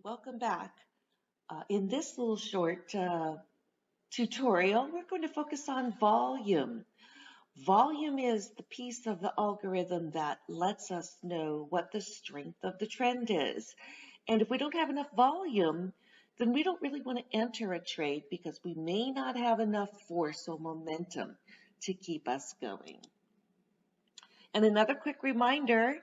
Welcome back. In this little short tutorial, we're going to focus on volume. Volume is the piece of the algorithm that lets us know what the strength of the trend is. And if we don't have enough volume, then we don't really want to enter a trade because we may not have enough force or momentum to keep us going. And another quick reminder,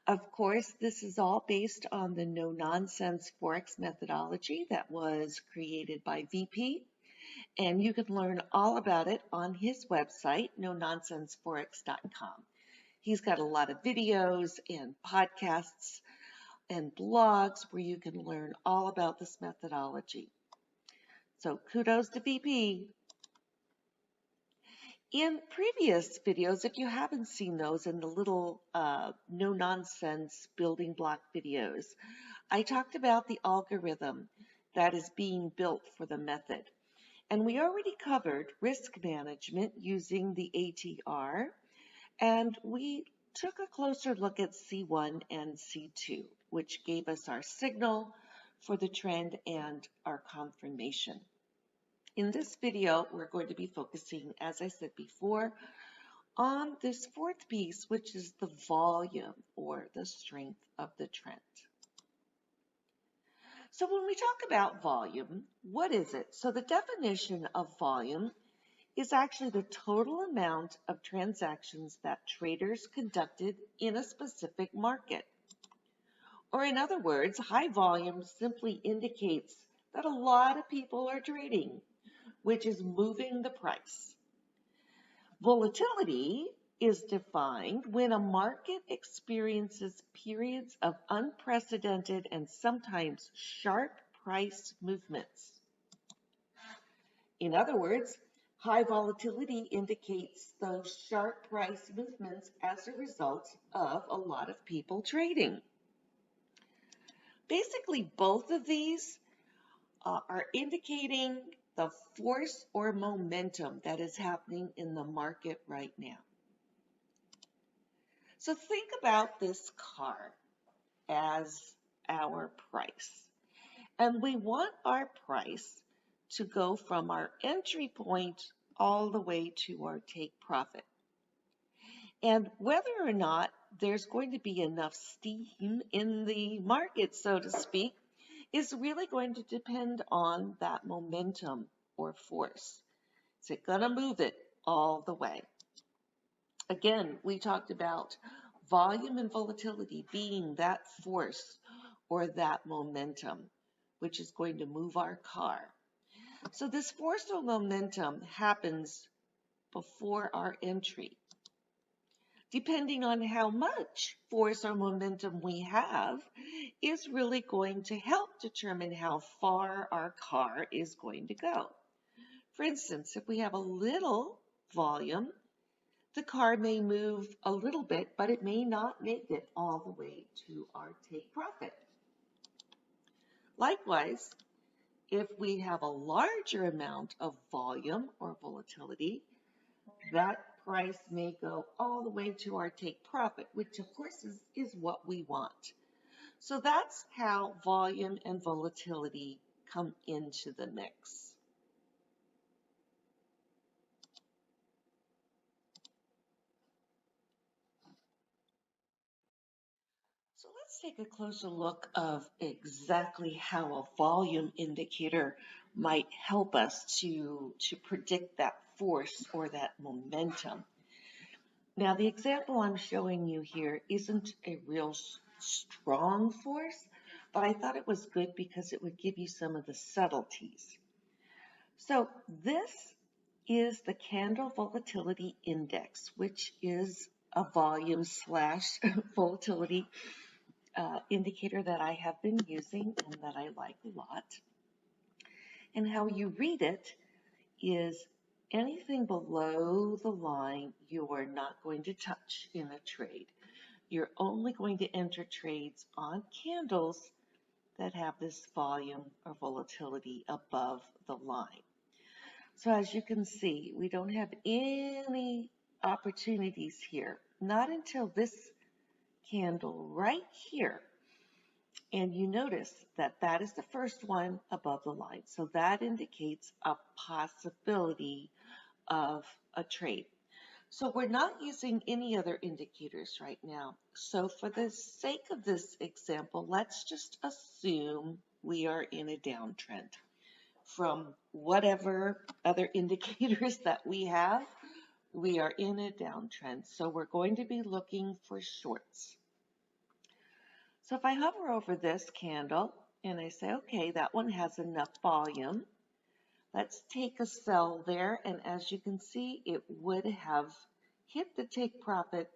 of course, this is all based on the no-nonsense Forex methodology that was created by VP. And you can learn all about it on his website, nononsenseforex.com. He's got a lot of videos and podcasts and blogs where you can learn all about this methodology. So kudos to VP. In previous videos, if you haven't seen those in the little no-nonsense building block videos, I talked about the algorithm that is being built for the method. And we already covered risk management using the ATR, and we took a closer look at C1 and C2, which gave us our signal for the trend and our confirmation. In this video, we're going to be focusing, as I said before, on this fourth piece, which is the volume or the strength of the trend. So when we talk about volume, what is it? So the definition of volume is actually the total amount of transactions that traders conducted in a specific market. Or in other words, high volume simply indicates that a lot of people are trading, which is moving the price. Volatility is defined when a market experiences periods of unprecedented and sometimes sharp price movements. In other words, high volatility indicates those sharp price movements as a result of a lot of people trading. Basically, both of these are indicating the force or momentum that is happening in the market right now. So think about this car as our price. And we want our price to go from our entry point all the way to our take profit. And whether or not there's going to be enough steam in the market, so to speak, is really going to depend on that momentum or force. Is it going to move it all the way? Again, we talked about volume and volatility being that force or that momentum, which is going to move our car. So this force or momentum happens before our entry. Depending on how much force or momentum we have is really going to help determine how far our car is going to go. For instance, if we have a little volume, the car may move a little bit, but it may not make it all the way to our take profit. Likewise, if we have a larger amount of volume or volatility, that price may go all the way to our take profit, which of course is what we want. So that's how volume and volatility come into the mix. So let's take a closer look of exactly how a volume indicator might help us to predict that force or that momentum. Now, the example I'm showing you here isn't a real strong force, but I thought it was good because it would give you some of the subtleties. So this is the candle volatility index, which is a volume / volatility indicator that I have been using and that I like a lot. And how you read it is anything below the line you are not going to touch in a trade. You're only going to enter trades on candles that have this volume or volatility above the line. So as you can see, we don't have any opportunities here, not until this candle right here. And you notice that that is the first one above the line. So that indicates a possibility of a trade. So we're not using any other indicators right now. So for the sake of this example, let's just assume we are in a downtrend. From whatever other indicators that we have, we are in a downtrend. So we're going to be looking for shorts. So if I hover over this candle and I say, okay, that one has enough volume, let's take a sell there. And as you can see, it would have hit the take profit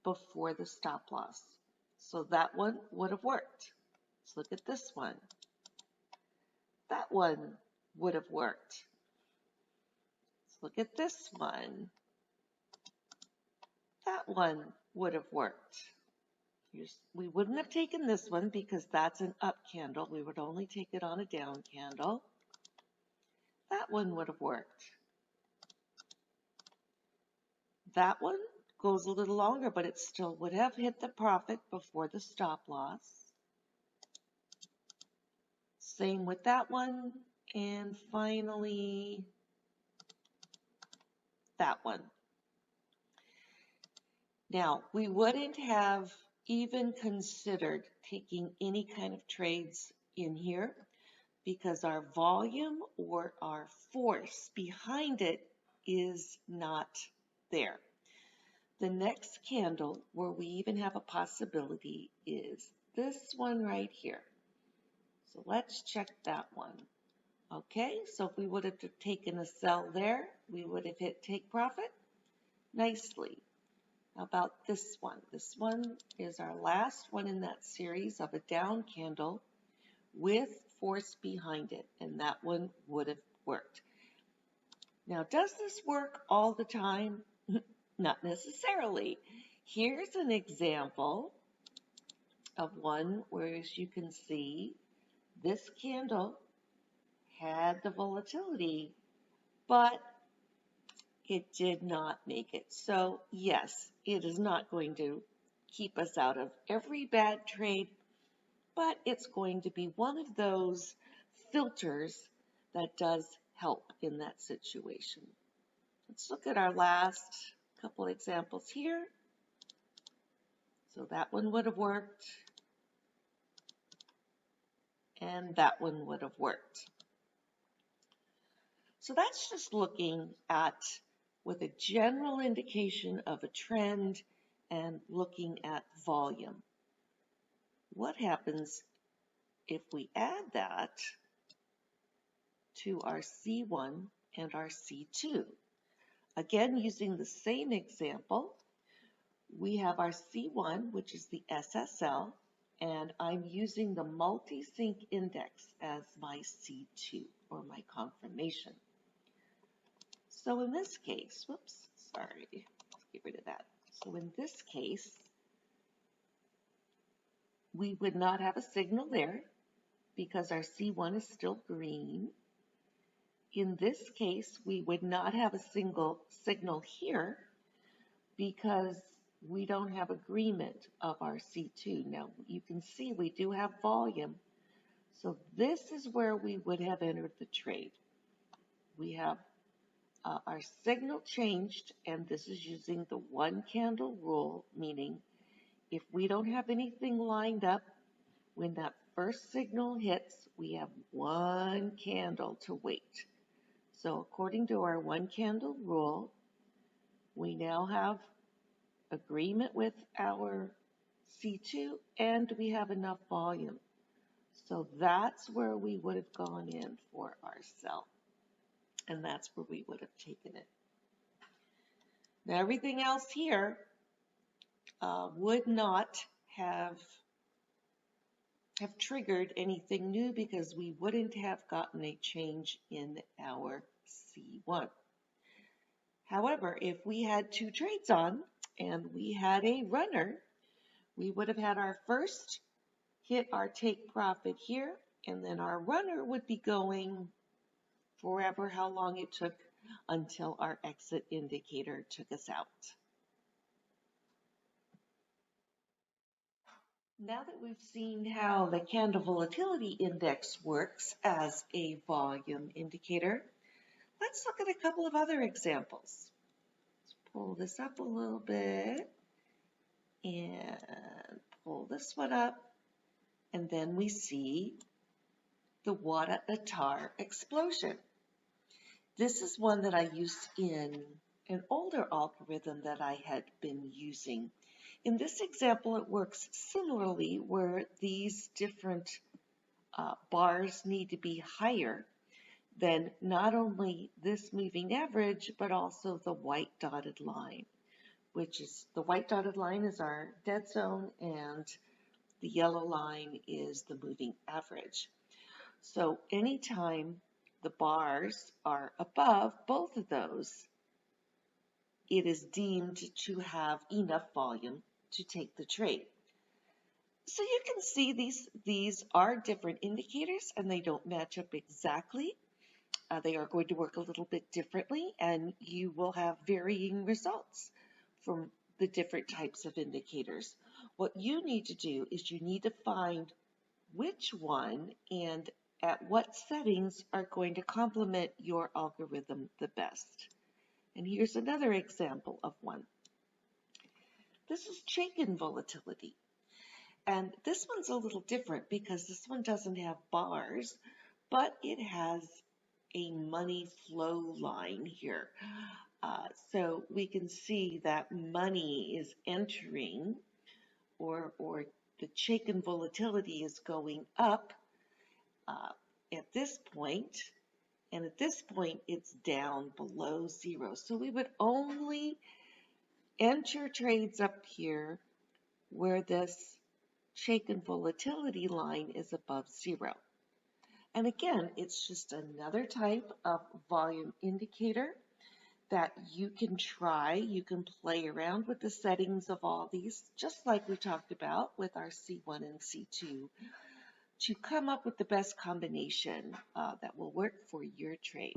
before the stop loss. So that one would have worked. Let's look at this one. That one would have worked. Let's look at this one. That one would have worked. We wouldn't have taken this one because that's an up candle. We would only take it on a down candle. That one would have worked. That one goes a little longer, but it still would have hit the profit before the stop loss. Same with that one. And finally, that one. Now, we wouldn't have even considered taking any kind of trades in here because our volume or our force behind it is not there. The next candle where we even have a possibility is this one right here. So let's check that one. Okay, so if we would have taken a sell there, we would have hit take profit nicely. How about this one? This one is our last one in that series of a down candle with force behind it, and that one would have worked. Now, does this work all the time? Not necessarily. Here's an example of one where, as you can see, this candle had the volatility, but it did not make it. So yes, it is not going to keep us out of every bad trade, but it's going to be one of those filters that does help in that situation. Let's look at our last couple examples here. So that one would have worked, and that one would have worked. So that's just looking at with a general indication of a trend and looking at volume. What happens if we add that to our C1 and our C2? Again, using the same example, we have our C1, which is the SSL, and I'm using the multi-sync index as my C2 or my confirmation. So in this case, whoops, sorry, let's get rid of that. So in this case, we would not have a signal there because our C1 is still green. In this case, we would not have a single signal here because we don't have agreement of our C2. Now, you can see we do have volume. So this is where we would have entered the trade. We have our signal changed, and this is using the one candle rule, meaning if we don't have anything lined up, when that first signal hits, we have one candle to wait. So according to our one candle rule, we now have agreement with our C2 and we have enough volume. So that's where we would have gone in for our sell. And that's where we would have taken it. Now everything else here would not have triggered anything new because we wouldn't have gotten a change in our C1. However, if we had two trades on and we had a runner, we would have had our first hit our take profit here, and then our runner would be going forever how long it took until our exit indicator took us out. Now that we've seen how the candle volatility index works as a volume indicator, let's look at a couple of other examples. Let's pull this up a little bit and pull this one up, and then we see the Wada-Atar explosion. This is one that I used in an older algorithm that I had been using. In this example, it works similarly where these different bars need to be higher than not only this moving average, but also the white dotted line, which is the white dotted line is our dead zone and the yellow line is the moving average. So anytime the bars are above both of those, it is deemed to have enough volume to take the trade. So you can see these are different indicators and they don't match up exactly. They are going to work a little bit differently and you will have varying results from the different types of indicators. What you need to do is you need to find which one and at what settings are going to complement your algorithm the best. And here's another example of one. This is Chaikin volatility. And this one's a little different because this one doesn't have bars, but it has a money flow line here. So we can see that money is entering or the Chaikin volatility is going up at this point, and at this point it's down below zero. So we would only enter trades up here where this Chaikin volatility line is above zero. And again, it's just another type of volume indicator that you can try. You can play around with the settings of all these, just like we talked about with our C1 and C2, to come up with the best combination that will work for your trade.